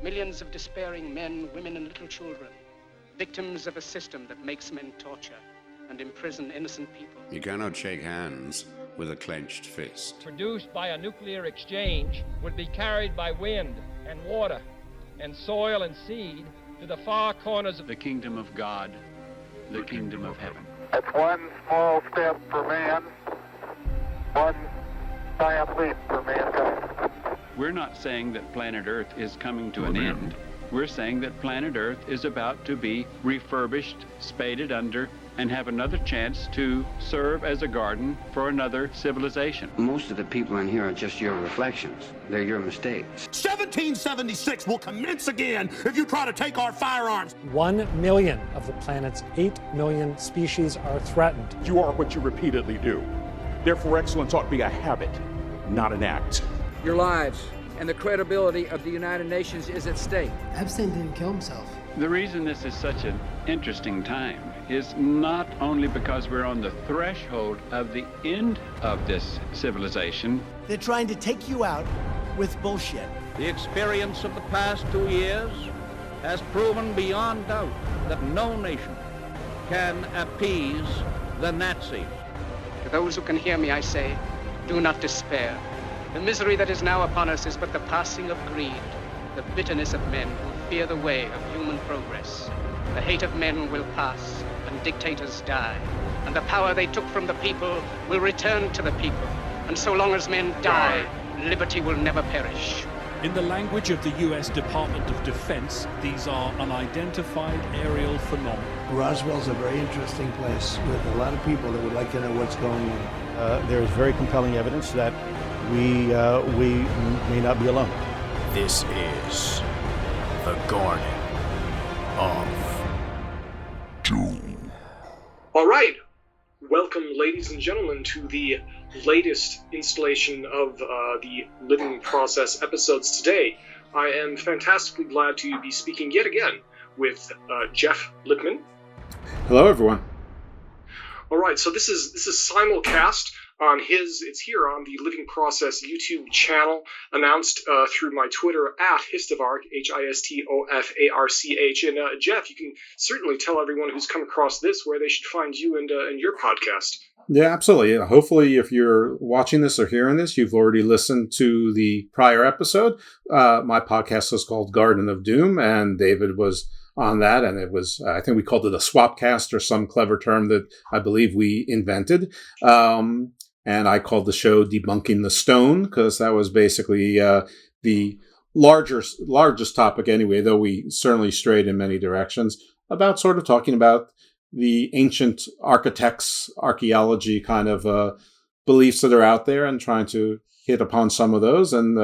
Millions of despairing men, women, and little children, victims of a system that makes men torture and imprison innocent people. You cannot shake hands with a clenched fist. Produced by a nuclear exchange would be carried by wind and water and soil and seed to the far corners of the kingdom of God, the kingdom of heaven. It's one small step for man, one giant leap for mankind. We're not saying that planet Earth is coming to an end. We're saying that planet Earth is about to be refurbished, spaded under, and have another chance to serve as a garden for another civilization. Most of the people in here are just your reflections. They're your mistakes. 1776 will commence again if you try to take our firearms. 1 million of the planet's 8 million species are threatened. You are what you repeatedly do. Therefore, excellence ought to be a habit, not an act. Your lives and the credibility of the United Nations is at stake. Epstein didn't kill himself. The reason this is such an interesting time is not only because we're on the threshold of the end of this civilization. They're trying to take you out with bullshit. The experience of the past 2 years has proven beyond doubt that no nation can appease the Nazis. To those who can hear me, I say, do not despair. The misery that is now upon us is but the passing of greed, the bitterness of men who fear the way of human progress. The hate of men will pass, and dictators die, and the power they took from the people will return to the people. And so long as men die, liberty will never perish. In the language of the U.S. Department of Defense, these are unidentified aerial phenomena. Roswell's a very interesting place with a lot of people that would like to know what's going on. There is very compelling evidence that we may not be alone. This is the Garden of Doom. All right. Welcome, ladies and gentlemen, to the latest installation of the Living Process episodes today. I am fantastically glad to be speaking yet again with Jeff Lippman. Hello, everyone. All right, so this is simulcast on it's here on the Living Process YouTube channel, announced through my Twitter at Histovarch, Histofarch. And Jeff, you can certainly tell everyone who's come across this where they should find you and your podcast. Yeah, absolutely. Hopefully, if you're watching this or hearing this, you've already listened to the prior episode. My podcast is called Garden of Doom, and David was on that, and it was, I think we called it a swapcast or some clever term that I believe we invented. And I called the show Debunking the Stone, because that was basically the largest topic anyway, though we certainly strayed in many directions, about sort of talking about the ancient architects, archaeology kind of beliefs that are out there and trying to hit upon some of those. And,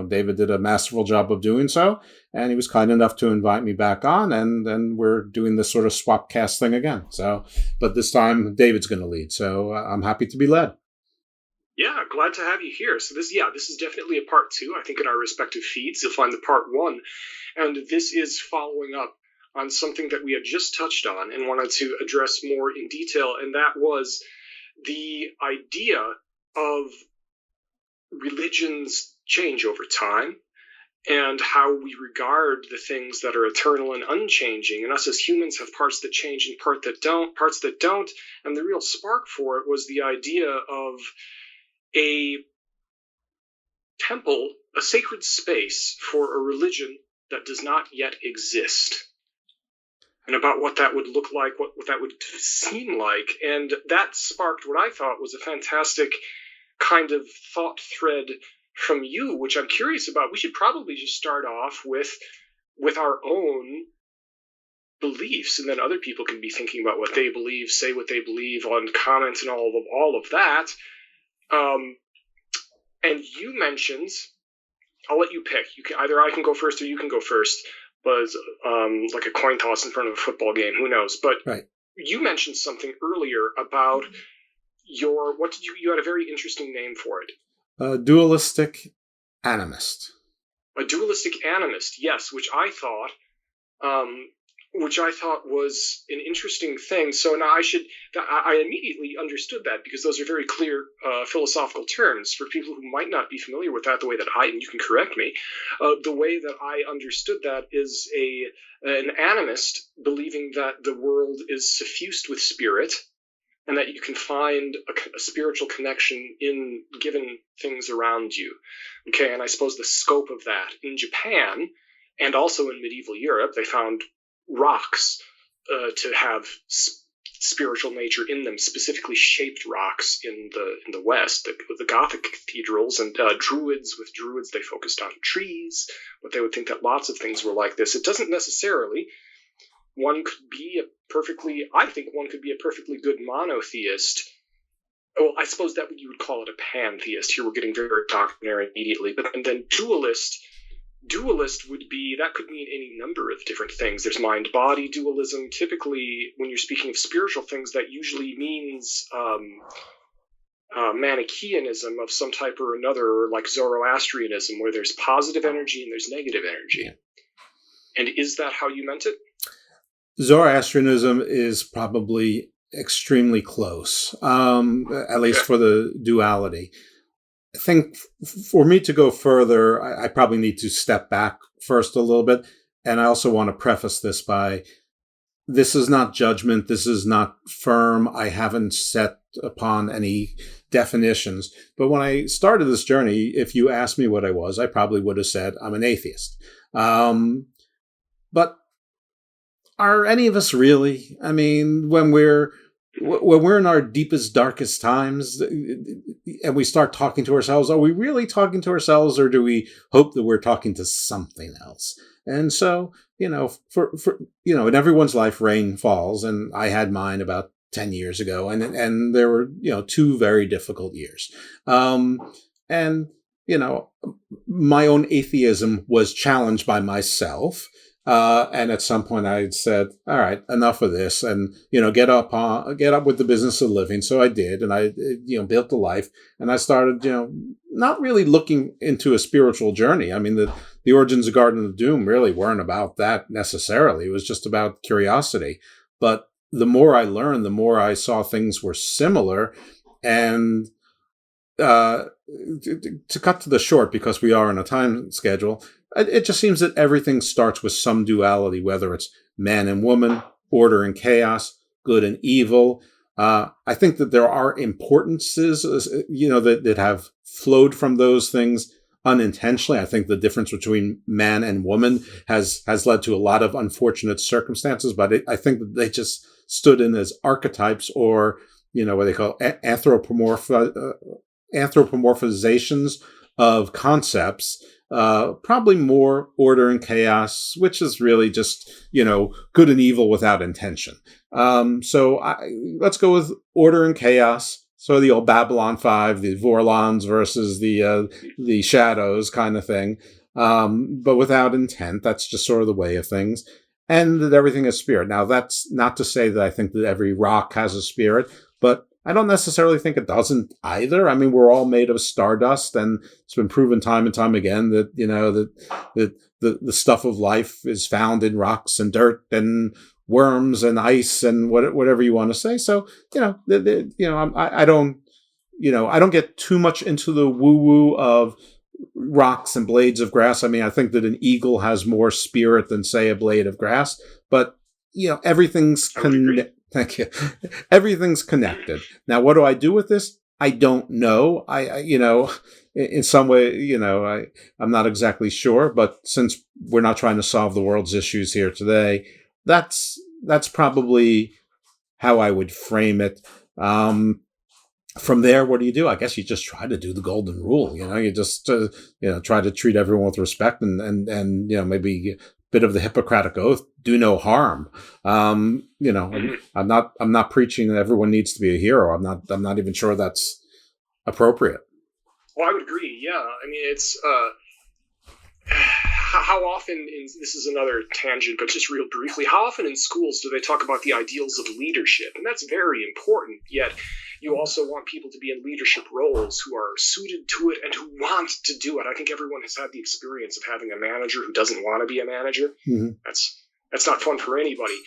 David did a masterful job of doing so. And he was kind enough to invite me back on. And then we're doing this sort of swapcast thing again. So, but this time David's going to lead. So I'm happy to be led. Yeah, glad to have you here. So this is definitely a part 2. I think in our respective feeds, you'll find the part 1. And this is following up on something that we had just touched on and wanted to address more in detail. And that was the idea of religions change over time and how we regard the things that are eternal and unchanging. And us as humans have parts that change and parts that don't. And the real spark for it was the idea of a temple, a sacred space for a religion that does not yet exist, and about what that would look like, what that would seem like. And that sparked what I thought was a fantastic kind of thought thread from you, which I'm curious about. We should probably just start off with our own beliefs, and then other people can be thinking about what they believe, say what they believe on comments and all of that. And you mentioned, I'll let you pick. You can either I can go first or you can go first. But like a coin toss in front of a football game, who knows? But right. You mentioned something earlier about you had a very interesting name for it. A dualistic animist. A dualistic animist, yes, which I thought which I thought was an interesting thing. So now I immediately understood that, because those are very clear philosophical terms. For people who might not be familiar with that the way that and you can correct me, the way that I understood that is an animist believing that the world is suffused with spirit, and that you can find a spiritual connection in given things around you. Okay, and I suppose the scope of that in Japan and also in medieval Europe, they found rocks to have spiritual nature in them, specifically shaped rocks in the West, the Gothic cathedrals, and druids. With druids, they focused on trees, but they would think that lots of things were like this. It doesn't necessarily. I think one could be a perfectly good monotheist. Well, I suppose that you would call it a pantheist. Here we're getting very doctrinary immediately. And then dualist could mean any number of different things. There's mind-body dualism. Typically, when you're speaking of spiritual things, that usually means Manichaeanism of some type or another, or like Zoroastrianism, where there's positive energy and there's negative energy. Yeah. And is that how you meant it? Zoroastrianism is probably extremely close, at least for the duality. I think for me to go further, I probably need to step back first a little bit. And I also want to preface this by, this is not judgment. This is not firm. I haven't set upon any definitions. But when I started this journey, if you asked me what I was, I probably would have said I'm an atheist. But are any of us really? I mean, when we're in our deepest, darkest times and we start talking to ourselves, are we really talking to ourselves, or do we hope that we're talking to something else? And so, for in everyone's life, rain falls, and I had mine about 10 years ago, and there were, 2 very difficult years. And my own atheism was challenged by myself. And at some point I said, all right, enough of this, and, get up with the business of living. So I did. And I, built a life, and I started, not really looking into a spiritual journey. I mean, the origins of Garden of Doom really weren't about that necessarily. It was just about curiosity. But the more I learned, the more I saw things were similar. And, to cut to the short, because we are on a time schedule, it just seems that everything starts with some duality, whether it's man and woman, order and chaos, good and evil. I think that there are importances, that have flowed from those things unintentionally. I think the difference between man and woman has led to a lot of unfortunate circumstances, but I think that they just stood in as archetypes, or, what they call anthropomorphizations of concepts. Probably more order and chaos, which is really just, good and evil without intention. So let's go with order and chaos. So the old Babylon 5, the Vorlons versus the shadows kind of thing. But without intent. That's just sort of the way of things. And that everything is spirit. Now, that's not to say that I think that every rock has a spirit, but I don't necessarily think it doesn't either. I mean, we're all made of stardust, and it's been proven time and time again that, that the stuff of life is found in rocks and dirt and worms and ice and whatever you want to say. So, I don't get too much into the woo-woo of rocks and blades of grass. I mean, I think that an eagle has more spirit than, say, a blade of grass, but, everything's connected. Thank you. Everything's connected. Now, what do I do with this? I don't know. I in some way, I'm not exactly sure, but since we're not trying to solve the world's issues here today, that's probably how I would frame it. From there, what do? I guess you just try to do the golden rule. You just, try to treat everyone with respect and maybe bit of the Hippocratic Oath, do no harm. I'm not preaching that everyone needs to be a hero. I'm not even sure that's appropriate. Well, I would agree. Yeah. I mean, it's, how often this is another tangent, but just real briefly, how often in schools do they talk about the ideals of leadership? And that's very important, yet you also want people to be in leadership roles who are suited to it and who want to do it. I think everyone has had the experience of having a manager who doesn't want to be a manager. Mm-hmm. That's not fun for anybody.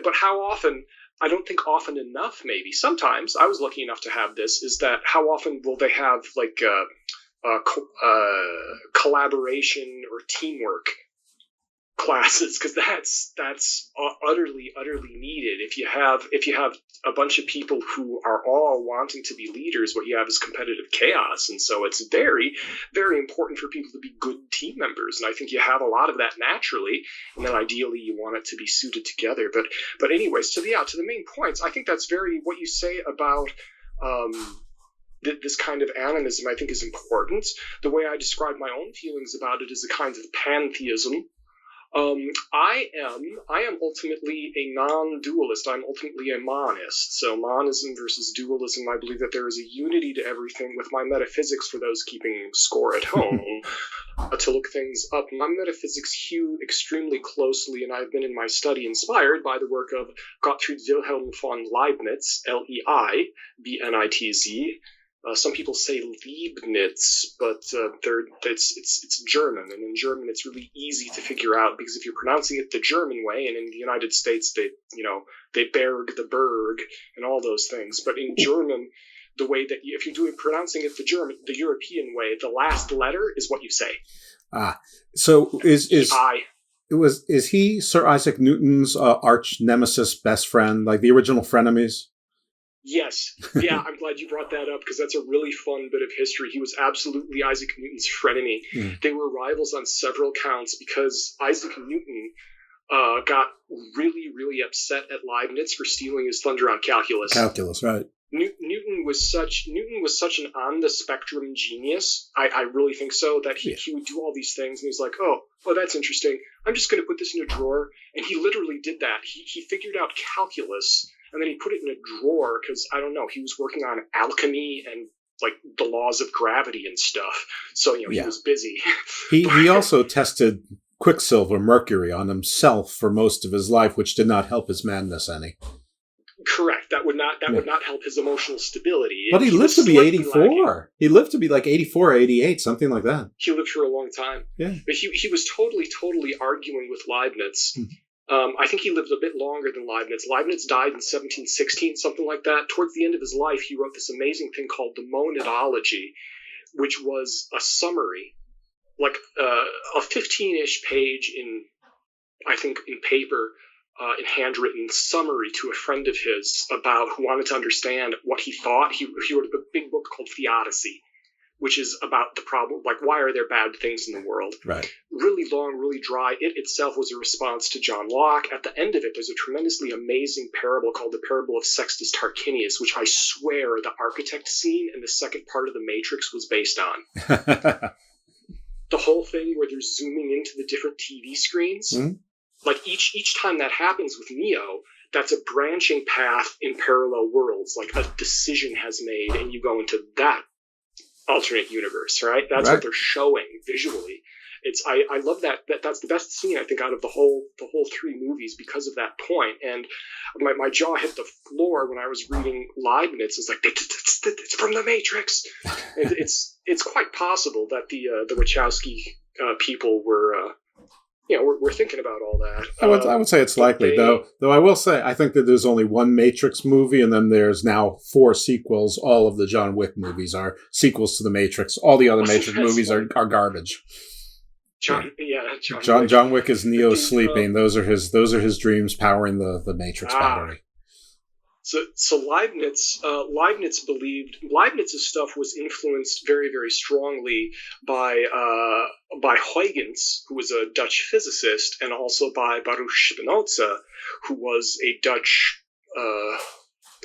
But how often? I don't think often enough, maybe. Sometimes, I was lucky enough to have this, is that how often will they have, like, collaboration or teamwork classes? Because that's utterly needed. If you have a bunch of people who are all wanting to be leaders, what you have is competitive chaos, and so it's very, very important for people to be good team members. And I think you have a lot of that naturally, and then ideally you want it to be suited together. But anyways, to the main points, I think that's very what you say about this kind of animism. I think is important. The way I describe my own feelings about it is a kind of pantheism. I am ultimately a non-dualist. I'm ultimately a monist. So monism versus dualism, I believe that there is a unity to everything. With my metaphysics, for those keeping score at home, to look things up, my metaphysics hew extremely closely, and I've been in my study inspired by the work of Gottfried Wilhelm von Leibniz, Leibniz. Some people say Liebniz, but it's German, and in German it's really easy to figure out, because if you're pronouncing it the German way, and in the United States they berg the berg and all those things, but in German, the way that if you're pronouncing it the European way, the last letter is what you say. So is he Sir Isaac Newton's arch nemesis, best friend, like the original frenemies? Yes. Yeah, I'm glad you brought that up, because that's a really fun bit of history. He was absolutely Isaac Newton's frenemy. They were rivals on several counts, because Isaac Newton got really, really upset at Leibniz for stealing his thunder on calculus. Calculus, right. Newton was such an on the spectrum genius. I really think so, that he would do all these things, and he was like, oh, that's interesting. I'm just going to put this in a drawer. And he literally did that. He figured out calculus, and then he put it in a drawer because, I don't know, he was working on alchemy and like the laws of gravity and stuff. So, he was busy. He also tested quicksilver, mercury on himself for most of his life, which did not help his madness any. Correct. That would not help his emotional stability. But he lived to be 84. Lacking. He lived to be like 84 or 88, something like that. He lived for a long time. Yeah. But he was totally arguing with Leibniz. I think he lived a bit longer than Leibniz. Leibniz died in 1716, something like that. Towards the end of his life, he wrote this amazing thing called the Monadology, which was a summary, like a 15-ish page in paper, in handwritten summary to a friend of his about who wanted to understand what he thought. He wrote a big book called Theodicy, which is about the problem, like, why are there bad things in the world? Right. Really long, really dry. It itself was a response to John Locke. At the end of it, there's a tremendously amazing parable called the Parable of Sextus Tarquinius, which I swear the architect scene in the second part of The Matrix was based on. The whole thing where they're zooming into the different TV screens. Mm-hmm. Like, each time that happens with Neo, that's a branching path in parallel worlds. Like, a decision has made, and you go into that alternate universe, right? That's right. What they're showing visually. I love that. That's the best scene, I think, out of the whole three movies because of that point. And my jaw hit the floor when I was reading Leibniz. It's like, it's from the Matrix. And it's quite possible that the Wachowski people were thinking about all that. I would say it's likely, though I will say I think that there's only one Matrix movie, and then there's now 4 sequels. All of the John Wick movies are sequels to the Matrix. All the other Matrix movies are garbage. John Wick is Neo sleeping. Those are his dreams powering the Matrix battery. So Leibniz believed Leibniz's stuff was influenced very, very strongly by Huygens, who was a Dutch physicist, and also by Baruch Spinoza, who was a Dutch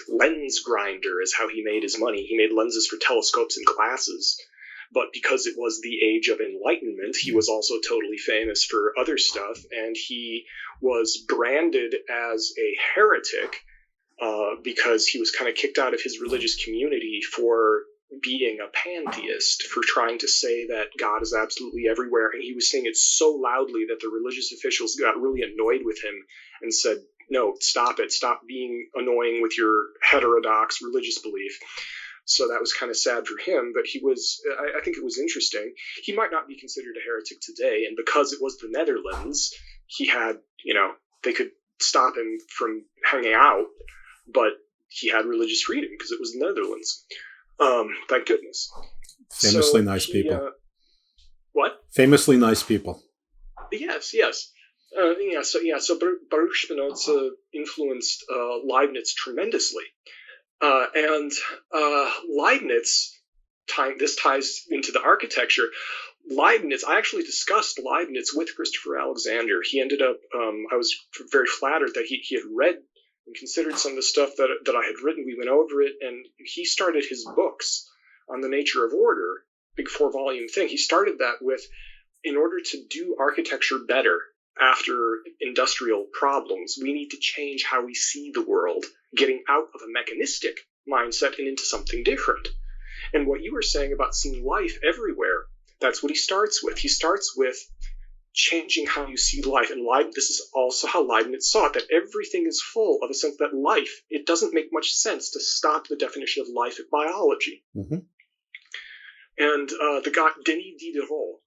lens grinder, is how he made his money. He made lenses for telescopes and glasses. But because it was the age of enlightenment, he was also totally famous for other stuff, and he was branded as a heretic because he was kind of kicked out of his religious community for being a pantheist, for trying to say that God is absolutely everywhere. And he was saying it so loudly that the religious officials got really annoyed with him and said, no, stop it. Stop being annoying with your heterodox religious belief. So that was kind of sad for him, but I think it was interesting. He might not be considered a heretic today, and because it was the Netherlands, he had, They could stop him from hanging out, but he had religious freedom because it was the Netherlands. Thank goodness. Famously nice people. What? Famously nice people. Yes. So Baruch Spinoza influenced Leibniz tremendously. And Leibniz, this ties into the architecture. Leibniz, I actually discussed Leibniz with Christopher Alexander. He ended up, I was very flattered that he had read and considered some of the stuff that I had written. We went over it, and he started his books on the nature of order, big 4-volume thing. He started that with, in order to do architecture better after industrial problems, we need to change how we see the world, getting out of a mechanistic mindset and into something different. And what you were saying about seeing life everywhere, that's what he starts with. He starts with changing how you see life. And this is also how Leibniz saw it, that everything is full of a sense that life, it doesn't make much sense to stop the definition of life at biology. Mm-hmm. And the guy, Denis Diderot,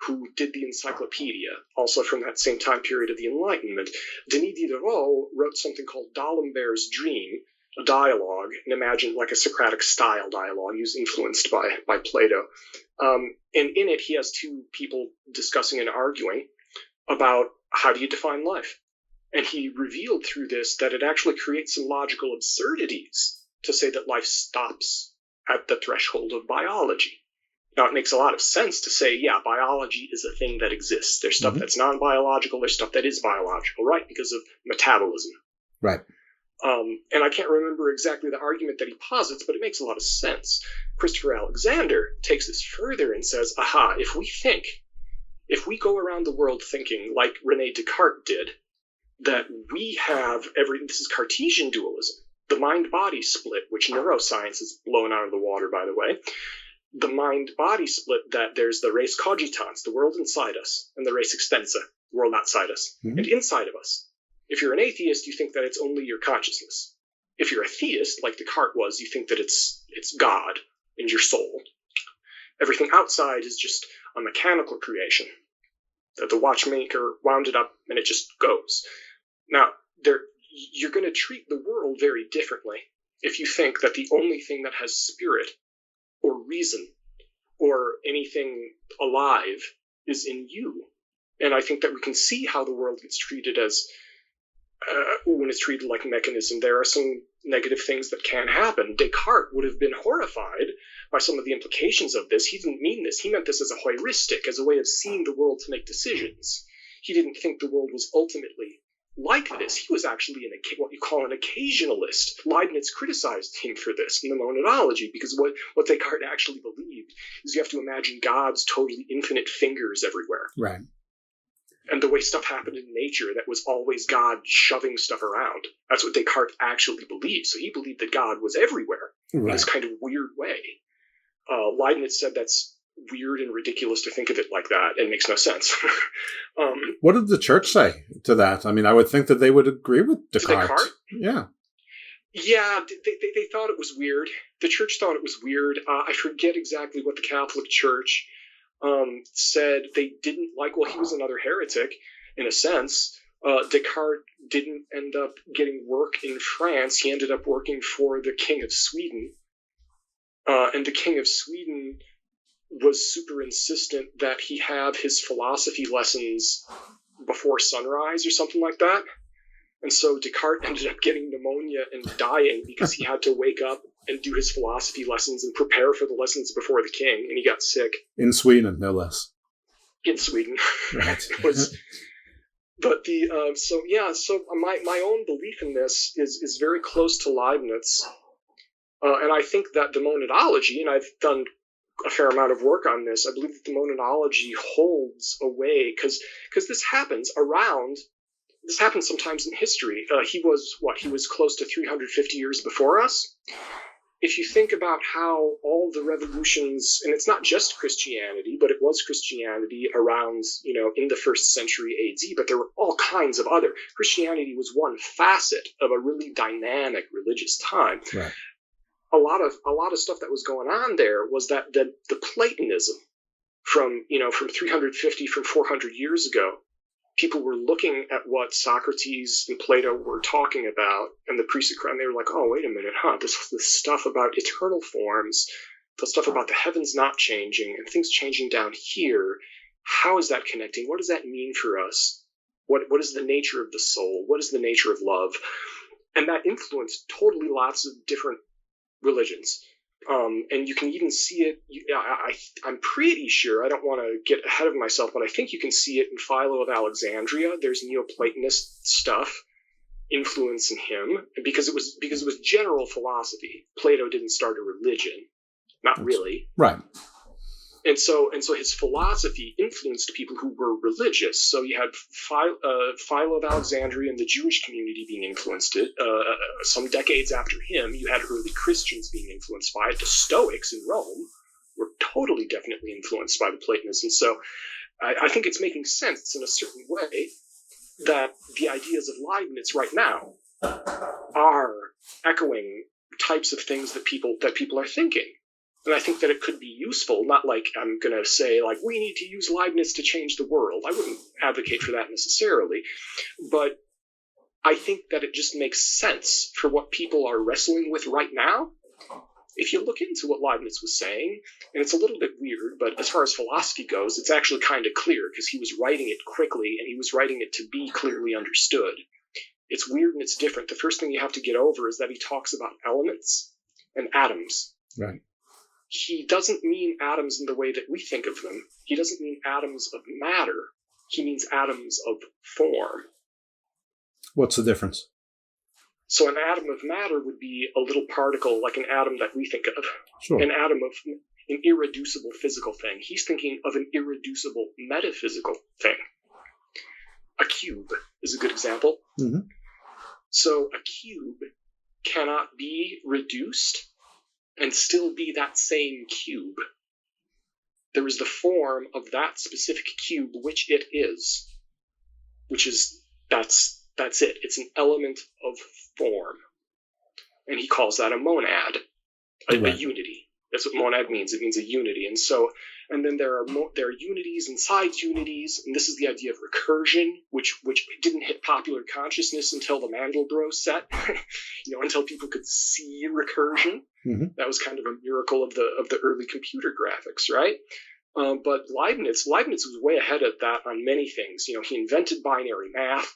who did the encyclopedia, also from that same time period of the Enlightenment, Denis Diderot wrote something called D'Alembert's Dream, a dialogue, and imagine like a Socratic style dialogue. He was influenced by Plato. And in it, he has two people discussing and arguing about how do you define life. And he revealed through this that it actually creates some logical absurdities to say that life stops at the threshold of biology. Now, it makes a lot of sense to say, yeah, biology is a thing that exists. There's stuff that's non-biological, there's stuff that is biological, right? Because of metabolism. Right. And I can't remember exactly the argument that he posits, but it makes a lot of sense. Christopher Alexander takes this further and says, aha, if we go around the world thinking like René Descartes did, that we have this is Cartesian dualism, the mind-body split, which neuroscience has blown out of the water, by the way. The mind-body split, that there's the res cogitans, the world inside us, and the res extensa, the world outside us, and inside of us. If you're an atheist, you think that it's only your consciousness. If you're a theist, like Descartes was, you think that it's God and your soul. Everything outside is just a mechanical creation, that the watchmaker wound it up and it just goes. Now, you're going to treat the world very differently if you think that the only thing that has spirit or reason or anything alive is in you. And I think that we can see how the world gets treated as, when it's treated like a mechanism. There are some negative things that can happen. Descartes would have been horrified by some of the implications of this. He didn't mean this. He meant this as a heuristic, as a way of seeing the world to make decisions. He didn't think the world was ultimately like this. He was actually what you call an occasionalist. Leibniz criticized him for this in the monadology, because what Descartes actually believed is you have to imagine God's totally infinite fingers everywhere. Right. And the way stuff happened in nature, that was always God shoving stuff around. That's what Descartes actually believed. So he believed that God was everywhere in this kind of weird way. Leibniz said that's weird and ridiculous to think of it like that, and makes no sense. What did the church say to that? I mean, I would think that they would agree with Descartes. Yeah. Yeah, they thought it was weird. The church thought it was weird. I forget exactly what the Catholic Church said. They didn't like, well, he was another heretic, in a sense. Descartes didn't end up getting work in France. He ended up working for the King of Sweden. And the King of Sweden was super insistent that he have his philosophy lessons before sunrise or something like that. And so Descartes ended up getting pneumonia and dying because he had to wake up and do his philosophy lessons and prepare for the lessons before the king, and he got sick. In Sweden, no less. In Sweden. Right. But so my own belief in this is very close to Leibniz. And I think that the monadology, and I've done a fair amount of work on this, I believe that the monadology holds a way, because this happens sometimes in history. He was close to 350 years before us. If you think about how all the revolutions, and it's not just Christianity, but it was Christianity around, in the 1st century AD, but there were all kinds of other. Christianity was one facet of a really dynamic religious time. Right. A lot of stuff that was going on there was that the Platonism from 350, from 400 years ago, people were looking at what Socrates and Plato were talking about, and and they were like, oh, wait a minute, this stuff about eternal forms, the stuff about the heavens not changing, and things changing down here, how is that connecting? What does that mean for us? What is the nature of the soul? What is the nature of love? And that influenced totally lots of different religions. And you can even see it, I'm pretty sure, I don't want to get ahead of myself, but I think you can see it in Philo of Alexandria. There's Neoplatonist stuff influencing him, because it was general philosophy. Plato didn't start a religion, not really. Right. And so his philosophy influenced people who were religious. So you had Philo of Alexandria and the Jewish community being influenced it. Some decades after him, you had early Christians being influenced by it. The Stoics in Rome were totally, definitely influenced by the Platonists. And so I think it's making sense in a certain way that the ideas of Leibniz right now are echoing types of things that people are thinking. And I think that it could be useful, not like I'm going to say, like, we need to use Leibniz to change the world. I wouldn't advocate for that necessarily. But I think that it just makes sense for what people are wrestling with right now. If you look into what Leibniz was saying, and it's a little bit weird, but as far as philosophy goes, it's actually kind of clear, because he was writing it quickly, and he was writing it to be clearly understood. It's weird and it's different. The first thing you have to get over is that he talks about elements and atoms. Right. He doesn't mean atoms in the way that we think of them. He doesn't mean atoms of matter. He means atoms of form. What's the difference? So an atom of matter would be a little particle like an atom that we think of. Sure. An atom of an irreducible physical thing. He's thinking of an irreducible metaphysical thing. A cube is a good example. Mm-hmm. So a cube cannot be reduced and still be that same cube. There is the form of that specific cube, which it is. That's it. It's an element of form. And he calls that a monad, a unity. That's what monad means. It means a unity. And then there are unities inside unities, and this is the idea of recursion, which didn't hit popular consciousness until the Mandelbrot set, until people could see recursion. Mm-hmm. That was kind of a miracle of the early computer graphics, right? But Leibniz was way ahead of that on many things. He invented binary math,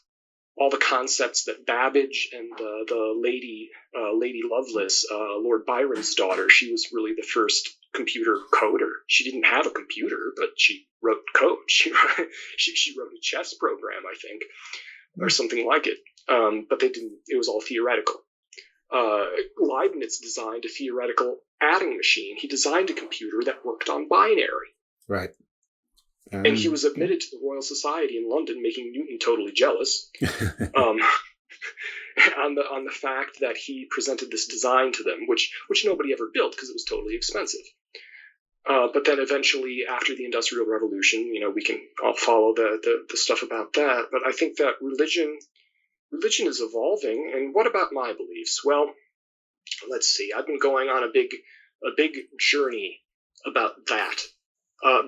all the concepts that Babbage and the Lady Lovelace, Lord Byron's daughter, she was really the first computer coder. She didn't have a computer, but she wrote code. She wrote a chess program, I think, or something like it. But they didn't. It was all theoretical. Leibniz designed a theoretical adding machine. He designed a computer that worked on binary. Right. And he was admitted to the Royal Society in London, making Newton totally jealous on the fact that he presented this design to them, which nobody ever built because it was totally expensive. But then eventually, after the Industrial Revolution, we can all follow the stuff about that. But I think that religion is evolving. And what about my beliefs? Well, let's see. I've been going on a big journey about that.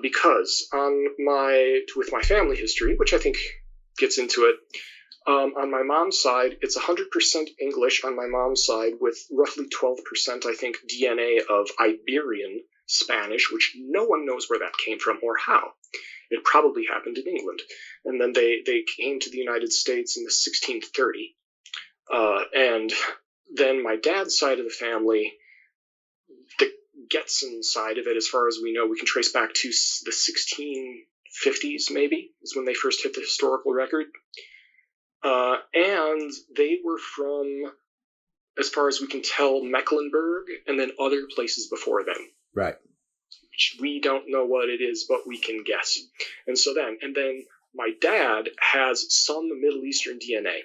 Because with my family history, which I think gets into it, on my mom's side, it's 100% English on my mom's side, with roughly 12%, I think, DNA of Iberian Spanish, which no one knows where that came from or how. It probably happened in England. And then they came to the United States in the 1630. And then my dad's side of the family, the Getzin side of it, as far as we know, we can trace back to the 1650s, maybe, is when they first hit the historical record. And they were from, as far as we can tell, Mecklenburg, and then other places before them. Right. Which we don't know what it is, but we can guess. And then my dad has some Middle Eastern DNA.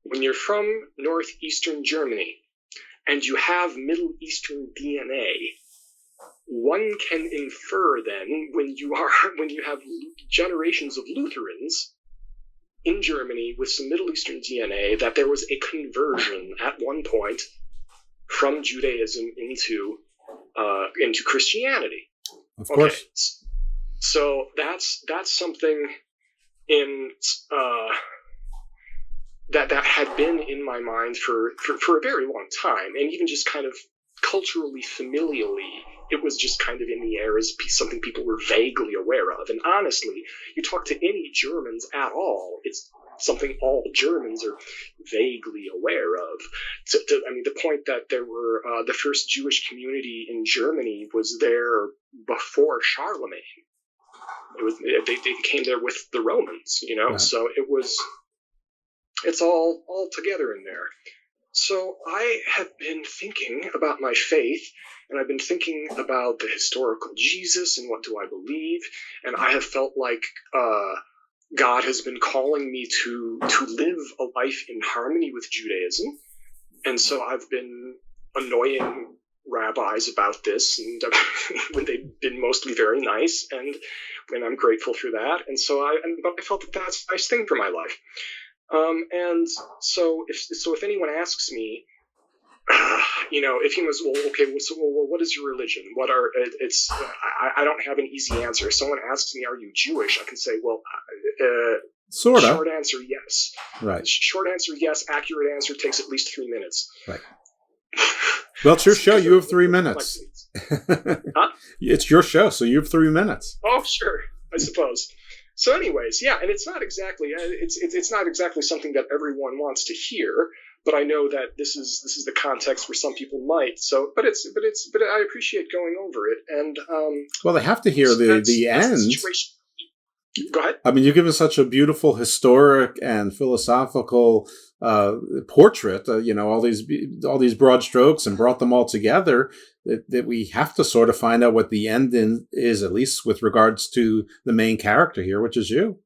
When you're from northeastern Germany, and you have Middle Eastern DNA, one can infer then, when you have generations of Lutherans in Germany with some Middle Eastern DNA, that there was a conversion at one point from Judaism into Christianity. Of course. So that's something in that had been in my mind for a very long time, and even just kind of culturally, familially, it was just kind of in the air as something people were vaguely aware of. And honestly, you talk to any Germans at all, it's something all Germans are vaguely aware of. The point that there were the first Jewish community in Germany was there before Charlemagne. They came there with the Romans, Right. So it's all together in there. So I have been thinking about my faith, and I've been thinking about the historical Jesus and what do I believe, and I have felt like God has been calling me to live a life in harmony with Judaism, and so I've been annoying rabbis about this, and when they've been mostly very nice, and I'm grateful for that, and so I felt that that's a nice thing for my life. And so if anyone asks me, if he was, what is your religion? I don't have an easy answer. If someone asks me, are you Jewish? I can say, sort of. Short answer, yes. Right. Short answer, yes. Accurate answer takes at least 3 minutes. Right. Well, it's your show. You have 3 minutes. Huh? It's your show, so you have 3 minutes. Oh, sure. I suppose. So anyways, yeah, and it's not exactly something that everyone wants to hear, but I know that this is the context where some people might. So, but I appreciate going over it, and well, they have to hear the end. The Go ahead. I mean, you've given such a beautiful historic and philosophical portrait. All these broad strokes, and brought them all together. That we have to sort of find out what the end is, at least with regards to the main character here, which is you.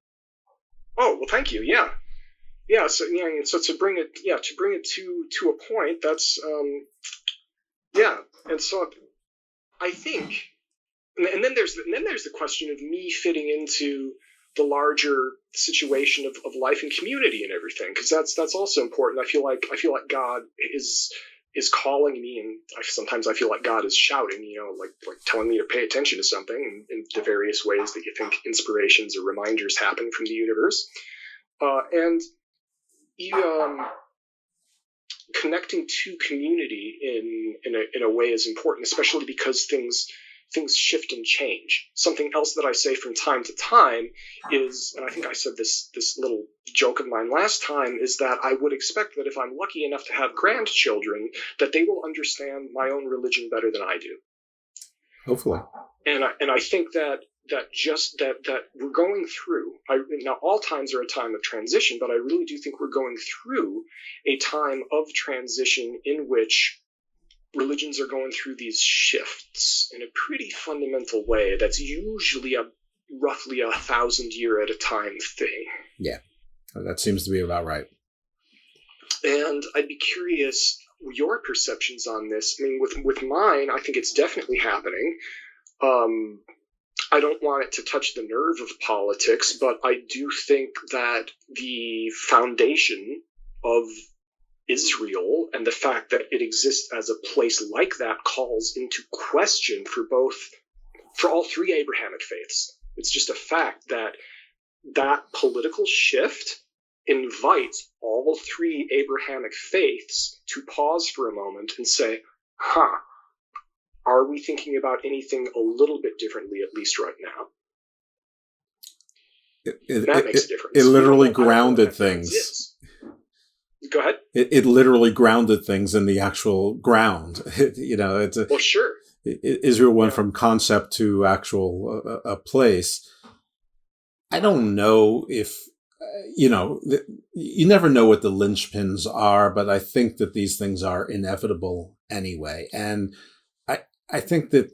Oh, well, thank you. Yeah. So to bring it to a point, that's and so I think, and then there's the question of me fitting into the larger situation of life and community and everything, because that's also important. I feel like God is calling me, and sometimes I feel like God is shouting, like telling me to pay attention to something in the various ways that you think inspirations or reminders happen from the universe. And connecting to community in a way is important, especially because things shift and change. Something else that I say from time to time is, and I think I said this little joke of mine last time, is that I would expect that if I'm lucky enough to have grandchildren, that they will understand my own religion better than I do. Hopefully. And I think that we're going through, now all times are a time of transition, but I really do think we're going through a time of transition in which religions are going through these shifts in a pretty fundamental way. That's usually roughly 1,000-year at a time thing. Yeah, that seems to be about right. And I'd be curious your perceptions on this. I mean, with mine, I think it's definitely happening. I don't want it to touch the nerve of politics, but I do think that the foundation of Israel and the fact that it exists as a place like that calls into question for all three Abrahamic faiths. It's just a fact that political shift invites all three Abrahamic faiths to pause for a moment and say, are we thinking about anything a little bit differently, at least right now? That makes a difference. It literally grounded things. Go ahead. It literally grounded things in the actual ground. Well, sure. Israel went from concept to actual a place. I don't know if, you never know what the linchpins are, but I think that these things are inevitable anyway. And I think that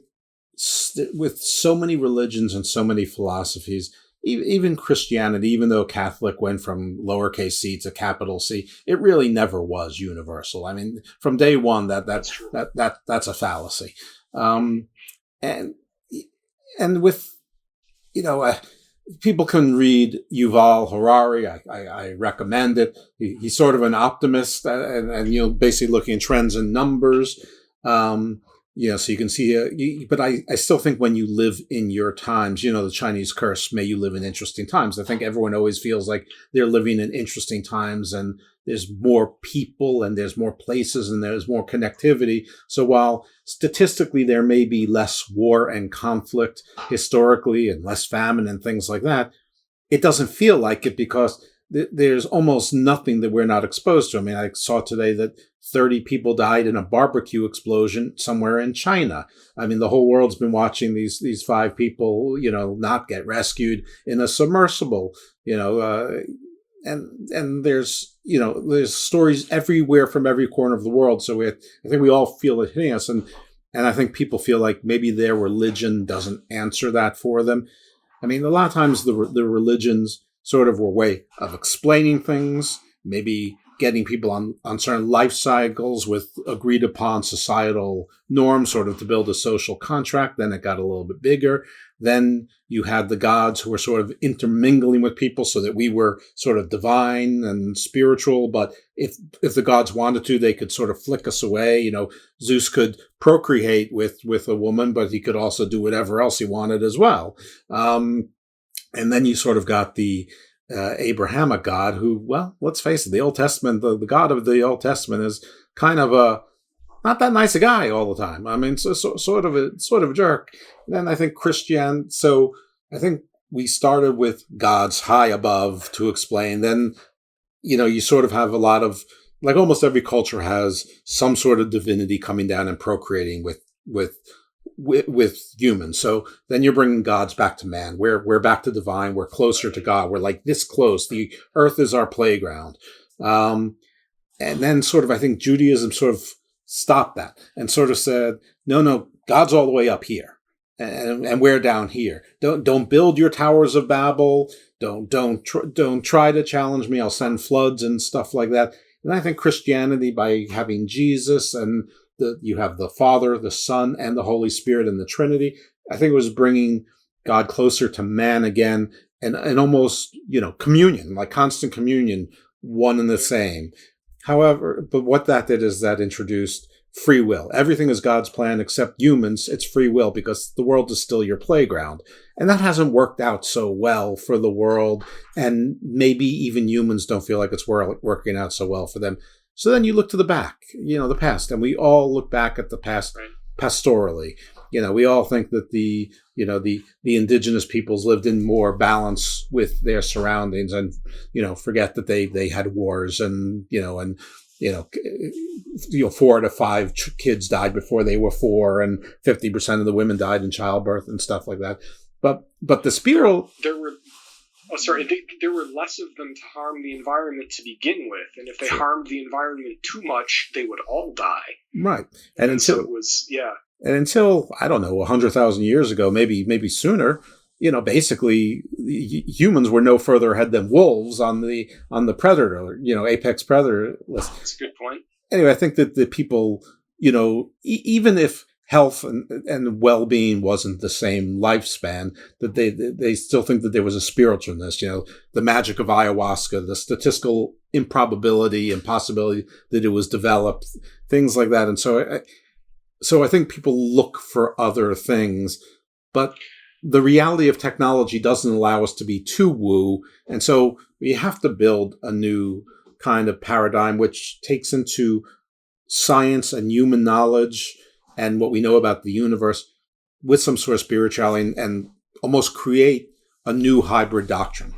with so many religions and so many philosophies, even Christianity, even though Catholic went from lowercase c to capital C, it really never was universal. I mean, from day one, that's a fallacy. And with, people can read Yuval Harari. I recommend it. He's sort of an optimist, and basically looking at trends and numbers. So you can see, but I still think when you live in your times, the Chinese curse, may you live in interesting times. I think everyone always feels like they're living in interesting times, and there's more people and there's more places and there's more connectivity. So while statistically there may be less war and conflict historically and less famine and things like that, it doesn't feel like it because there's almost nothing that we're not exposed to. I mean, I saw today that 30 people died in a barbecue explosion somewhere in China. I mean, the whole world's been watching these 5 people, not get rescued in a submersible, and there's stories everywhere from every corner of the world. So I think we all feel it hitting us. And I think people feel like maybe their religion doesn't answer that for them. I mean, a lot of times the religions sort of were a way of explaining things, maybe getting people on certain life cycles with agreed upon societal norms, sort of to build a social contract. Then it got a little bit bigger. Then you had the gods who were sort of intermingling with people so that we were sort of divine and spiritual. But if the gods wanted to, they could sort of flick us away. Zeus could procreate with a woman, but he could also do whatever else he wanted as well. And then you sort of got the Abrahamic God who, well, let's face it, the Old Testament, the God of the Old Testament is kind of not that nice a guy all the time. I mean, so sort of a jerk. And then I think so I think we started with gods high above to explain. Then, you sort of have a lot of, like almost every culture has some sort of divinity coming down and procreating with humans. So then you're bringing gods back to man. We're back to divine. We're closer to God. We're like this close. The earth is our playground. And then sort of, I think Judaism sort of stopped that and sort of said, no, God's all the way up here. And we're down here. Don't build your towers of Babel. Don't try to challenge me. I'll send floods and stuff like that. And I think Christianity, by having Jesus and you have the Father, the Son, and the Holy Spirit in the Trinity, I think it was bringing God closer to man again, and almost, communion, like constant communion, one and the same. However, but what that did is that introduced free will. Everything is God's plan except humans. It's free will because the world is still your playground. And that hasn't worked out so well for the world. And maybe even humans don't feel like it's working out so well for them. So then you look to the back, the past, and we all look back at the past pastorally. We all think that the indigenous peoples lived in more balance with their surroundings and, forget that they had wars and 4 to 5 kids died before they were 4 and 50% of the women died in childbirth and stuff like that. But the spiritual... There were less of them to harm the environment to begin with, and if they harmed the environment too much, they would all die. Right, and until so it was, and until I don't know, 100,000 years ago, maybe sooner, basically humans were no further ahead than wolves on the predator, apex predator list. That's a good point. Anyway, I think that the people, even if health and well-being wasn't the same lifespan, that they still think that there was a spiritualness, the magic of ayahuasca, the statistical improbability and possibility that it was developed, things like that. And so I think people look for other things, but the reality of technology doesn't allow us to be too woo. And so we have to build a new kind of paradigm, which takes into science and human knowledge and what we know about the universe with some sort of spirituality and almost create a new hybrid doctrine.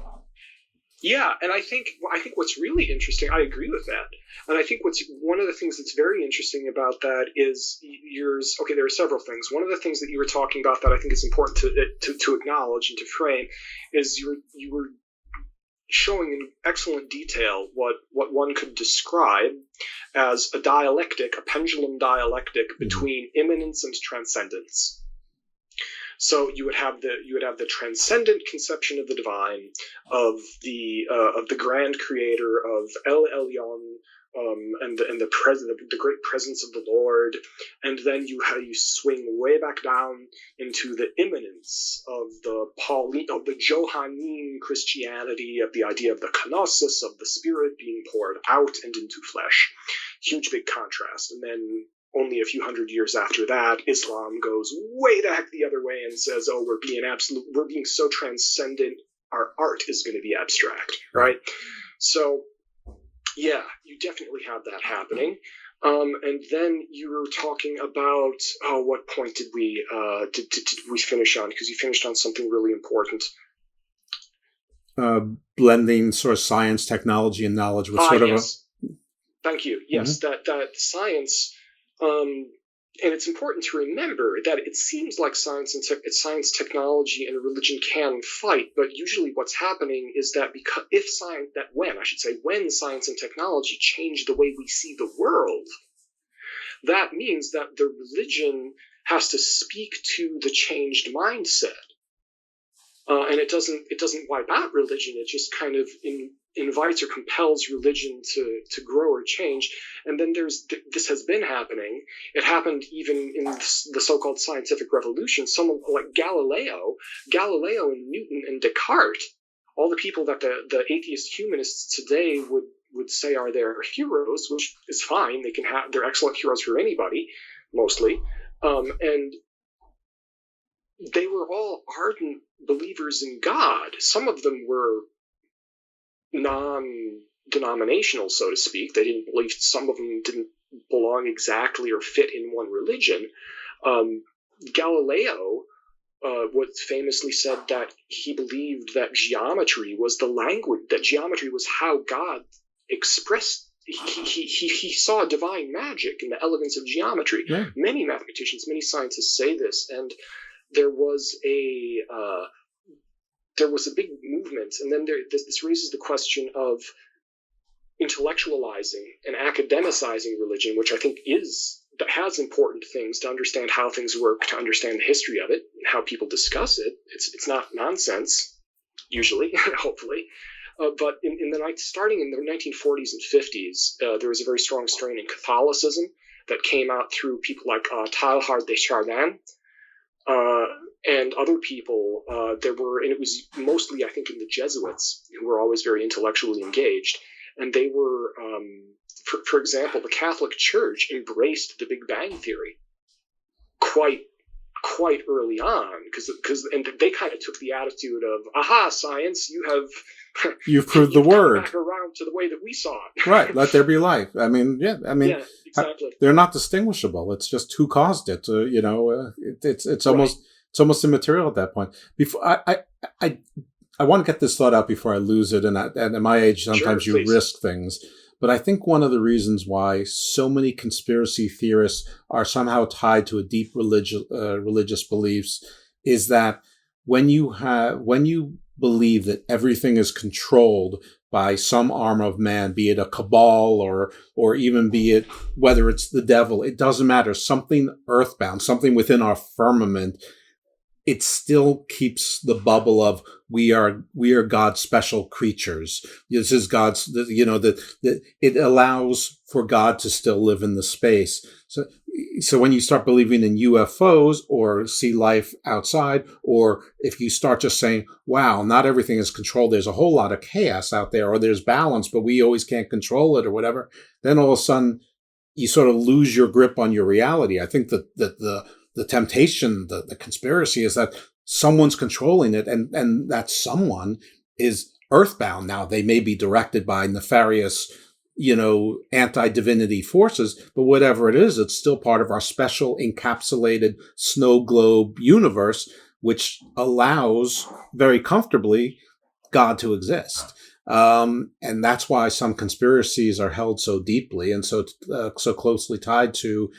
Yeah, and I think what's really interesting, I agree with that. And I think one of the things that's very interesting about that is there are several things. One of the things that you were talking about that I think is important to acknowledge and to frame is you were showing in excellent detail what one could describe as a pendulum dialectic between immanence and transcendence. So you would have the transcendent conception of the divine, of the grand creator, of El Elyon, and the great presence of the Lord, and then you swing way back down into the immanence of the Johannine Christianity, of the idea of the kenosis, of the Spirit being poured out and into flesh. Huge big contrast. And then only a few hundred years after that, Islam goes way the heck the other way and says, oh, we're being so transcendent, our art is going to be abstract, right? So, yeah, you definitely have that happening. And then you were talking about, what point did we finish on? Because you finished on something really important. Blending sort of science, technology, and knowledge with sort of yes. Thank you. Yes, that science, and it's important to remember that it seems like science, technology, and religion can fight, but usually what's happening is that when science and technology change the way we see the world, that means that the religion has to speak to the changed mindset. And it doesn't wipe out religion. It just kind of invites or compels religion to grow or change. And then this has been happening. It happened even in the so-called scientific revolution. Someone like Galileo and Newton and Descartes, all the people that the atheist humanists today would say are their heroes, which is fine. They're excellent heroes for anybody, mostly. And they were all ardent believers in God. Some of them were non-denominational, so to speak. They didn't believe, some of them didn't belong exactly or fit in one religion. Galileo famously said that he believed that geometry was the language, that geometry was how God expressed. He saw divine magic in the elegance of geometry. Yeah. Many mathematicians, many scientists say this, and there was a big movement, and then this raises the question of intellectualizing and academicizing religion, which I think has important things to understand how things work, to understand the history of it, and how people discuss it. It's not nonsense, usually, hopefully. But starting in the 1940s and 50s, there was a very strong strain in Catholicism that came out through people like Teilhard de Chardin, and other people. And it was mostly, I think, in the Jesuits, who were always very intellectually engaged. And they were, for example, the Catholic Church embraced the Big Bang Theory quite early on, because they kind of took the attitude of, aha, science, you've proved the word back around to the way that we saw it. Right, let there be life. I mean, exactly. They're not distinguishable. It's just who caused it. It's almost immaterial at that point. Before I want to get this thought out before I lose it. And at my age, sometimes you risk things. But I think one of the reasons why so many conspiracy theorists are somehow tied to a deep religious beliefs is that when you believe that everything is controlled by some arm of man, be it a cabal or even be it whether it's the devil, it doesn't matter. Something earthbound, something within our firmament, it still keeps the bubble of we are God's special creatures. This is God's, it allows for God to still live in the space. So when you start believing in UFOs or see life outside, or if you start just saying, wow, not everything is controlled, there's a whole lot of chaos out there, or there's balance, but we always can't control it or whatever, then all of a sudden you sort of lose your grip on your reality. I think that the temptation, the conspiracy is that someone's controlling it, and that someone is earthbound. Now, they may be directed by nefarious, anti-divinity forces, but whatever it is, it's still part of our special encapsulated snow globe universe, which allows very comfortably God to exist. And that's why some conspiracies are held so deeply and so closely tied to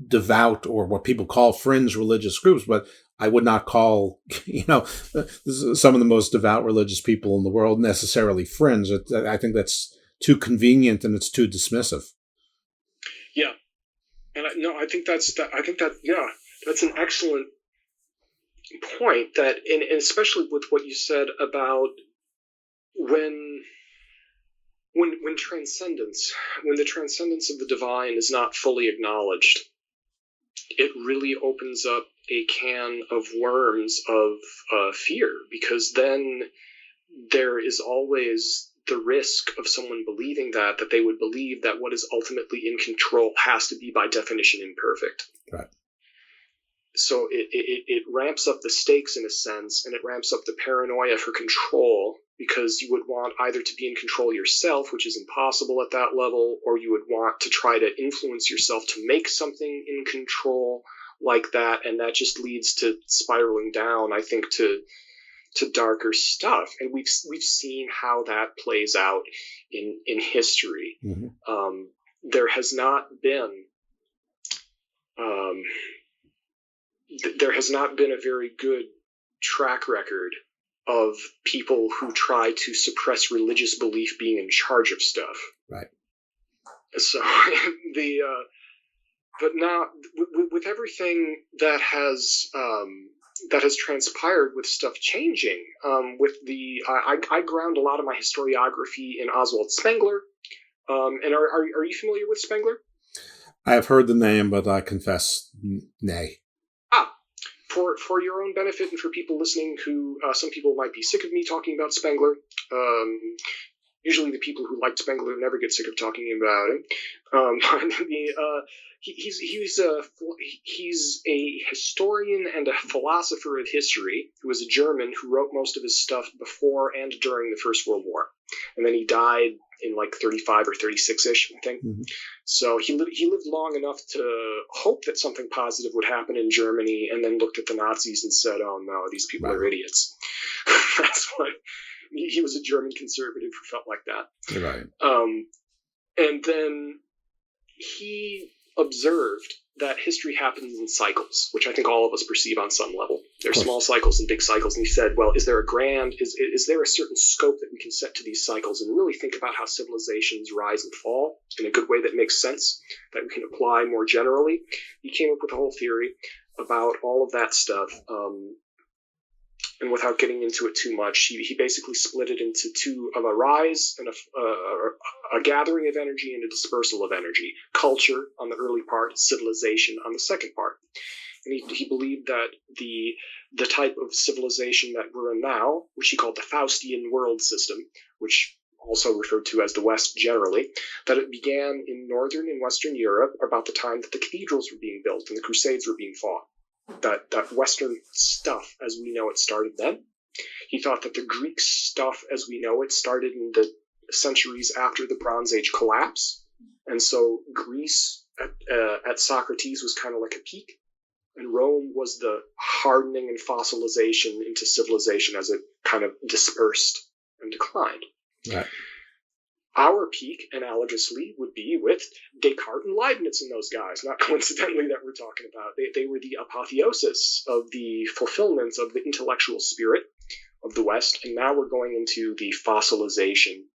devout, or what people call fringe religious groups, but I would not call, some of the most devout religious people in the world necessarily fringe. I think that's too convenient and it's too dismissive. Yeah, and I think that's an excellent point. That, and especially with what you said about when the transcendence of the divine is not fully acknowledged, it really opens up a can of worms of fear, because then there is always the risk of someone believing that they would believe that what is ultimately in control has to be by definition imperfect. Right. So it ramps up the stakes in a sense, and it ramps up the paranoia for control, because you would want either to be in control yourself, which is impossible at that level, or you would want to try to influence yourself to make something in control like that, and that just leads to spiraling down, I think, to darker stuff. And we've seen how that plays out in history. Mm-hmm. There has not been a very good track record of people who try to suppress religious belief being in charge of stuff. Right. So but now with everything that has transpired with stuff changing, I ground a lot of my historiography in Oswald Spengler. And are you familiar with Spengler? I have heard the name, but I confess, nay. For your own benefit and for people listening who, some people might be sick of me talking about Spengler. Usually the people who like Spengler never get sick of talking about him. He's a historian and a philosopher of history who was a German who wrote most of his stuff before and during the First World War. And then he died in like 35 or 36-ish, I think. Mm-hmm. So he lived long enough to hope that something positive would happen in Germany, and then looked at the Nazis and said, oh no, these people are idiots. That's what... He was a German conservative who felt like that. Right. And then he observed that history happens in cycles, which I think all of us perceive on some level. There are small cycles and big cycles. And he said, well, is there a certain scope that we can set to these cycles and really think about how civilizations rise and fall in a good way that makes sense, that we can apply more generally? He came up with a whole theory about all of that stuff. And without getting into it too much, he basically split it into two: of a rise and a gathering of energy and a dispersal of energy. Culture on the early part, civilization on the second part. And he believed that the type of civilization that we're in now, which he called the Faustian world system, which also referred to as the West generally, that it began in Northern and Western Europe about the time that the cathedrals were being built and the Crusades were being fought. That Western stuff as we know it started then. He thought that the Greek stuff as we know it started in the centuries after the Bronze Age collapse. And so Greece at Socrates was kind of like a peak. And Rome was the hardening and fossilization into civilization as it kind of dispersed and declined. Right. Our peak, analogously, would be with Descartes and Leibniz and those guys, not coincidentally that we're talking about. They were the apotheosis of the fulfillment of the intellectual spirit of the West, and now we're going into the fossilization,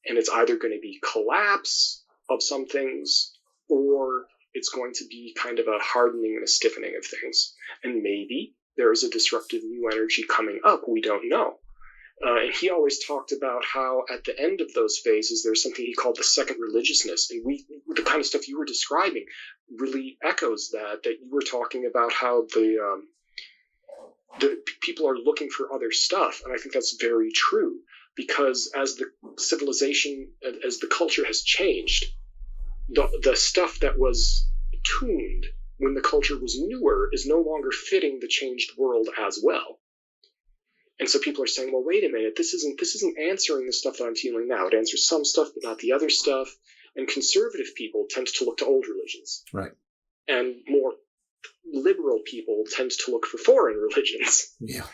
and it's either going to be collapse of some things, or it's going to be kind of a hardening and a stiffening of things. And maybe there is a disruptive new energy coming up, we don't know. And he always talked about how at the end of those phases, there's something he called the second religiousness. And the kind of stuff you were describing really echoes that you were talking about how the people are looking for other stuff. And I think that's very true, because as the civilization, as the culture has changed, the stuff that was tuned when the culture was newer is no longer fitting the changed world as well. And so people are saying, well, wait a minute, this isn't answering the stuff that I'm feeling now. It answers some stuff, but not the other stuff. And conservative people tend to look to old religions. Right. And more liberal people tend to look for foreign religions. Yeah.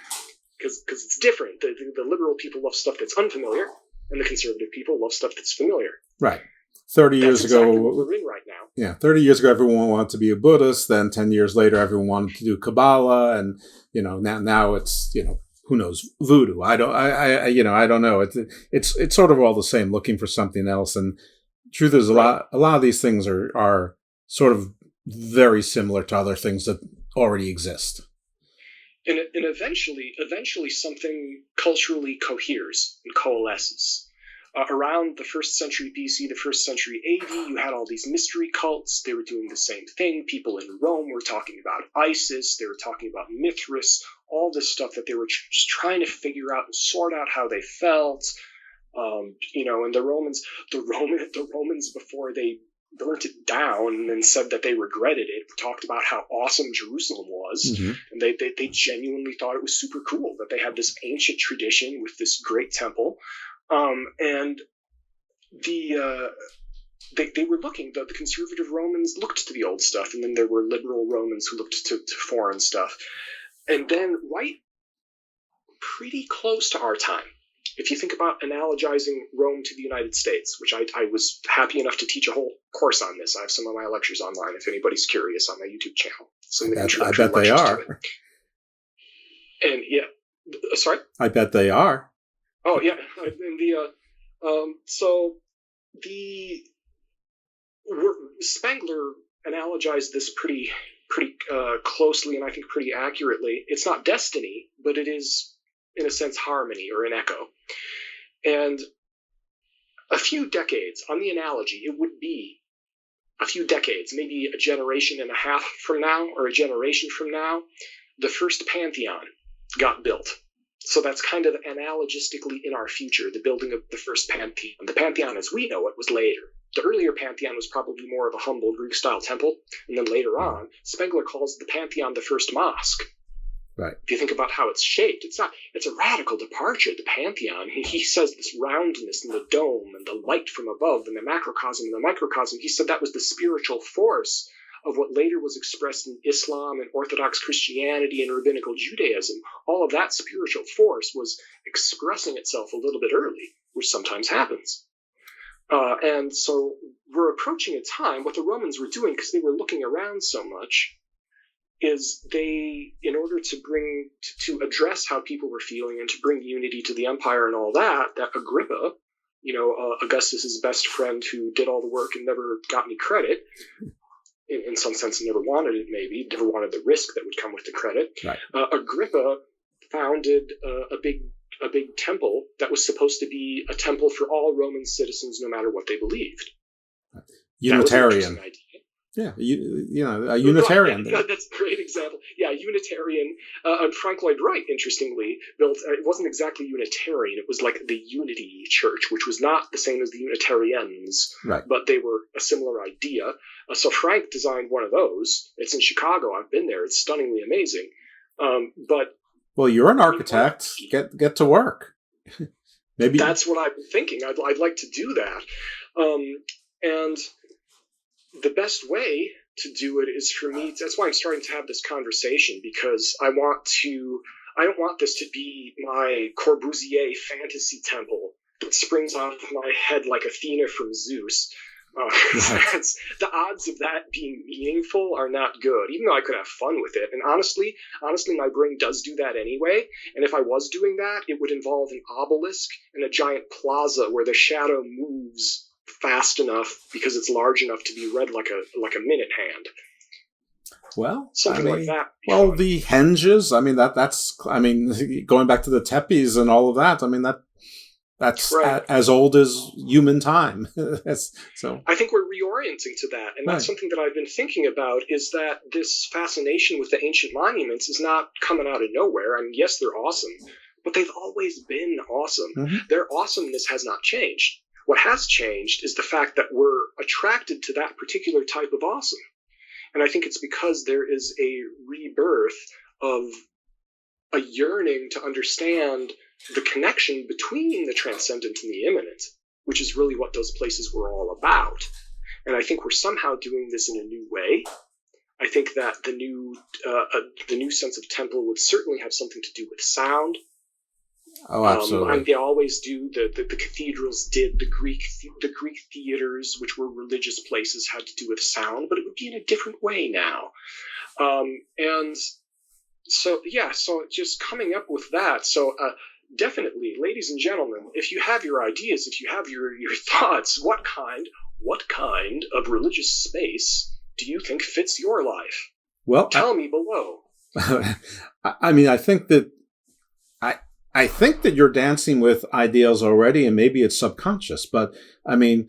Because it's different. The liberal people love stuff that's unfamiliar, and the conservative people love stuff that's familiar. Right. 30 years that's ago, exactly what we're in right now. Yeah, 30 years ago, everyone wanted to be a Buddhist. Then 10 years later, everyone wanted to do Kabbalah, and now it's who knows, voodoo. I don't know. It's sort of all the same, looking for something else. And truth is, a lot of these things are sort of very similar to other things that already exist. And eventually something culturally coheres and coalesces. Around the 1st century BC, the 1st century AD, you had all these mystery cults. They were doing the same thing. People in Rome were talking about Isis. They were talking about Mithras, all this stuff that they were just trying to figure out and sort out how they felt. And the Romans before they burnt it down and then said that they regretted it, talked about how awesome Jerusalem was, and they genuinely thought it was super cool that they had this ancient tradition with this great temple, and they were looking. The conservative Romans looked to the old stuff, and then there were liberal Romans who looked to foreign stuff, and then right pretty close to our time. If you think about analogizing Rome to the United States, which I was happy enough to teach a whole course on this. I have some of my lectures online if anybody's curious on my YouTube channel. I bet they are. And sorry? I bet they are. Oh, yeah. And Spengler analogized this pretty closely and I think pretty accurately. It's not destiny, but it is, in a sense, harmony or an echo. And a few decades, on the analogy, it would be a few decades, maybe a generation and a half from now or a generation from now, the first Pantheon got built. So that's kind of analogistically in our future, the building of the first Pantheon. The Pantheon as we know it was later. The earlier Pantheon was probably more of a humble Greek-style temple, and then later on, Spengler calls the Pantheon the first mosque. Right. If you think about how it's shaped, it's a radical departure. The Pantheon, he says this roundness and the dome and the light from above and the macrocosm and the microcosm. He said that was the spiritual force of what later was expressed in Islam and Orthodox Christianity and Rabbinical Judaism. All of that spiritual force was expressing itself a little bit early, which sometimes happens. And so we're approaching a time, what the Romans were doing, because they were looking around so much, is they, in order to address how people were feeling and to bring unity to the empire and all that Agrippa, Augustus's best friend who did all the work and never got any credit, in some sense never wanted it, maybe, never wanted the risk that would come with the credit. Right. Agrippa founded a big temple that was supposed to be a temple for all Roman citizens, no matter what they believed. Unitarian. Yeah, a Unitarian. That's a great example. Yeah, Unitarian. And Frank Lloyd Wright, interestingly, built. It wasn't exactly Unitarian. It was like the Unity Church, which was not the same as the Unitarians, right? But they were a similar idea. So Frank designed one of those. It's in Chicago. I've been there. It's stunningly amazing. Well, you're an architect. Get to work. Maybe that's what I've been thinking. I'd like to do that. And the best way to do it is for me. That's why I'm starting to have this conversation, because I don't want this to be my Corbusier fantasy temple that springs off my head like Athena from Zeus. The odds of that being meaningful are not good, even though I could have fun with it. And honestly, my brain does do that anyway. And if I was doing that, it would involve an obelisk and a giant plaza where the shadow moves fast enough because it's large enough to be read like a minute hand. Well, something like that. Well, the henges. That's going back to the tepes and all of that. That's right. As old as human time. So I think we're reorienting to that, and that's something that I've been thinking about. Is that this fascination with the ancient monuments is not coming out of nowhere? Yes, they're awesome, but they've always been awesome. Mm-hmm. Their awesomeness has not changed. What has changed is the fact that we're attracted to that particular type of awesome. And I think it's because there is a rebirth of a yearning to understand the connection between the transcendent and the immanent, which is really what those places were all about. And I think we're somehow doing this in a new way. I think that the new sense of temple would certainly have something to do with sound. Oh, absolutely. And they always do. The cathedrals did. The Greek theaters, which were religious places, had to do with sound, but it would be in a different way now. And so just coming up with that. So definitely, ladies and gentlemen, if you have your ideas, if you have your thoughts, what kind of religious space do you think fits your life? Well, tell me below. I think that you're dancing with ideals already, and maybe it's subconscious, but the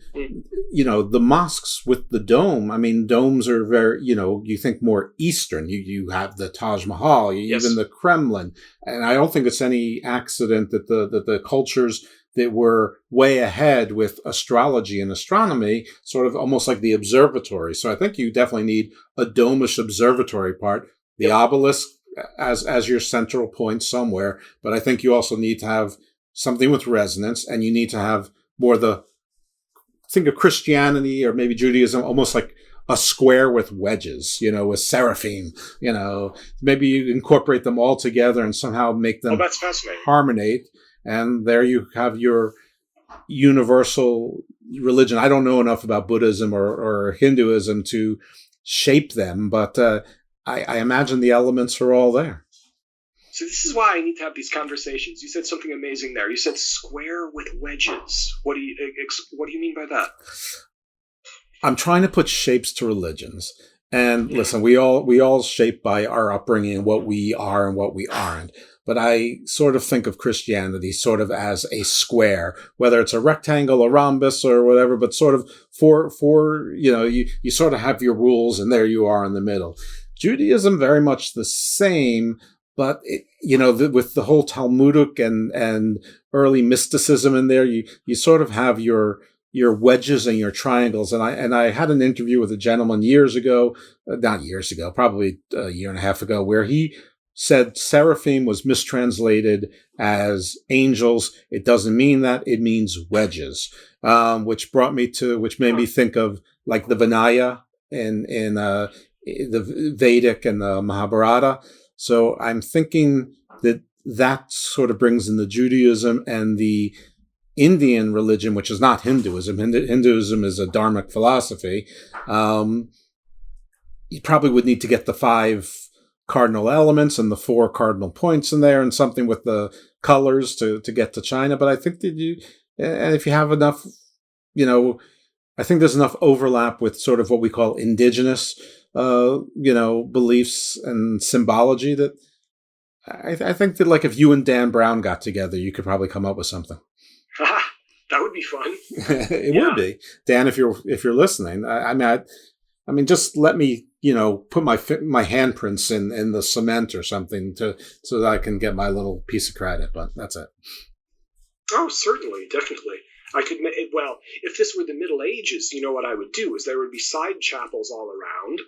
mosques with the dome, domes are very, you think more Eastern. You have the Taj Mahal, even the Kremlin. And I don't think it's any accident that the cultures that were way ahead with astrology and astronomy, sort of almost like the observatory. So I think you definitely need a domish observatory part, the obelisk as your central point somewhere. But I think you also need to have something with resonance, and you need to have more think of Christianity or maybe Judaism, almost like a square with wedges, with seraphim, maybe you incorporate them all together and somehow make them that's fascinating. Harmonate. And there you have your universal religion. I don't know enough about Buddhism or Hinduism to shape them, but I imagine the elements are all there. So this is why I need to have these conversations. You said something amazing there. You said square with wedges. What do you mean by that? I'm trying to put shapes to religions. And listen, we all shaped by our upbringing, what we are and what we aren't. But I sort of think of Christianity sort of as a square, whether it's a rectangle, a rhombus, or whatever, but sort of you sort of have your rules, and there you are in the middle. Judaism, very much the same, but with the whole Talmudic and early mysticism in there, you sort of have your wedges and your triangles. And I had an interview with a gentleman probably a year and a half ago, where he said seraphim was mistranslated as angels. It doesn't mean that. It means wedges, which made me think of like the Vinaya in the Vedic and the Mahabharata. So I'm thinking that sort of brings in the Judaism and the Indian religion, which is not Hinduism. Hinduism is a dharmic philosophy. You probably would need to get the 5 cardinal elements and the 4 cardinal points in there, and something with the colors to get to China. But I think and if you have enough, I think there's enough overlap with sort of what we call indigenous, beliefs and symbology that I think that, like, if you and Dan Brown got together, you could probably come up with something. That would be fun. It would be, Dan, if you're listening. I mean, just let me, put my handprints in the cement or something so that I can get my little piece of credit. But that's it. Oh, certainly, definitely. I could. Well, if this were the Middle Ages, what I would do is there would be side chapels all around,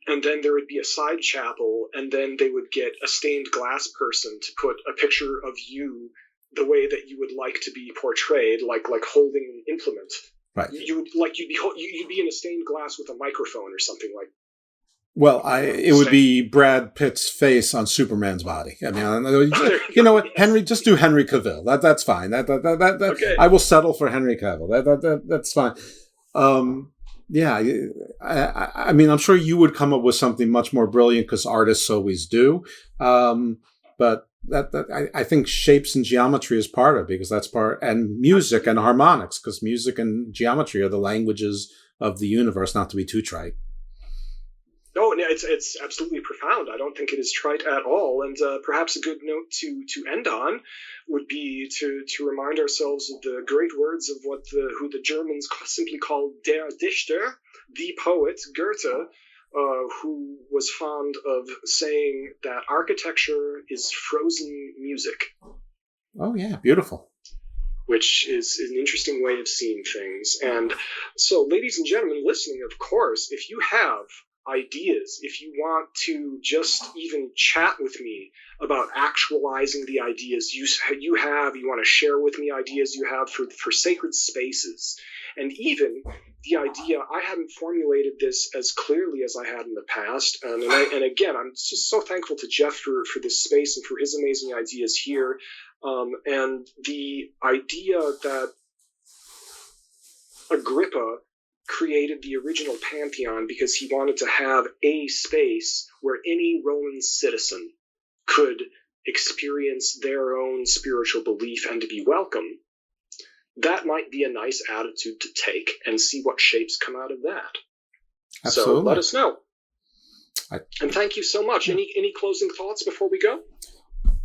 and then there would be a side chapel, and then they would get a stained glass person to put a picture of you the way that you would like to be portrayed, like holding an implement. Right. You'd be in a stained glass with a microphone or something like. Well, it would be Brad Pitt's face on Superman's body. I mean, you know what, Henry, just do Henry Cavill. That's fine. That okay. I will settle for Henry Cavill. That's fine. Yeah. I mean, I'm sure you would come up with something much more brilliant, because artists always do. But I think shapes and geometry is part of it, because that's and music and harmonics, because music and geometry are the languages of the universe, not to be too trite. No, it's absolutely profound. I don't think it is trite at all. And perhaps a good note to end on would be to remind ourselves of the great words of who the Germans simply called der Dichter, the poet, Goethe, who was fond of saying that architecture is frozen music. Oh, yeah, beautiful. Which is an interesting way of seeing things. And so, ladies and gentlemen listening, of course, if you have ideas, if you want to just even chat with me about actualizing the ideas you want to share with me ideas you have for sacred spaces, and even the idea, I hadn't formulated this as clearly as I had in the past, and again, I'm just so thankful to Jeff for this space and for his amazing ideas here, and the idea that Agrippa created the original pantheon because he wanted to have a space where any Roman citizen could experience their own spiritual belief and to be welcome. That might be a nice attitude to take, and see what shapes come out of that. Absolutely. So let us know. And thank you so much. Any closing thoughts before we go?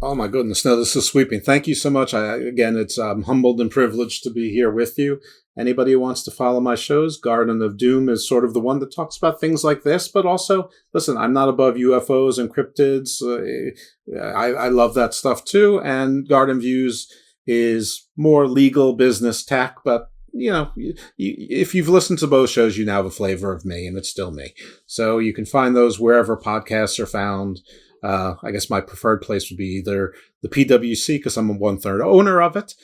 Oh my goodness, no, this is sweeping. Thank you so much. It's humbled and privileged to be here with you. Anybody who wants to follow my shows, Garden of Doom is sort of the one that talks about things like this, but also, listen, I'm not above UFOs and cryptids. I love that stuff too. And Garden Views is more legal business tech, but if you've listened to both shows, you now have a flavor of me, and it's still me. So you can find those wherever podcasts are found. I guess my preferred place would be either the PWC, because I'm a 1/3 owner of it,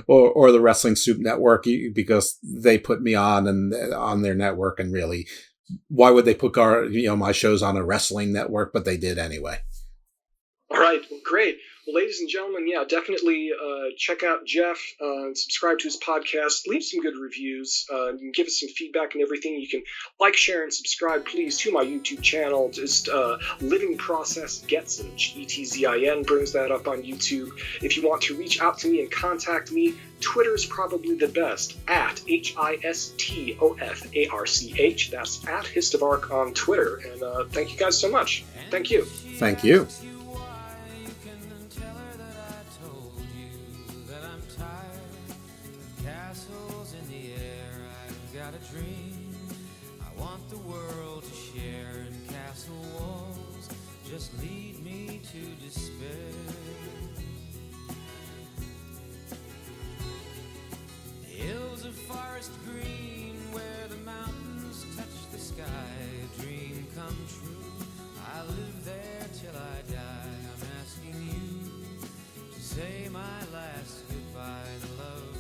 or the Wrestling Soup Network, because they put me on their network, and really, why would they put my shows on a wrestling network? But they did anyway. All right, well, great. Well, ladies and gentlemen, definitely check out Jeff, subscribe to his podcast, leave some good reviews, you can give us some feedback and everything. You can like, share, and subscribe, please, to my YouTube channel. Just Living Process Getzin, Getzin, brings that up on YouTube. If you want to reach out to me and contact me, Twitter's probably the best, at HISTOFARCH. That's at Histovarch on Twitter. And thank you guys so much. Thank you. Thank you. Just lead me to despair. Hills of forest green, where the mountains touch the sky, a dream come true. I live there till I die. I'm asking you to say my last goodbye. The love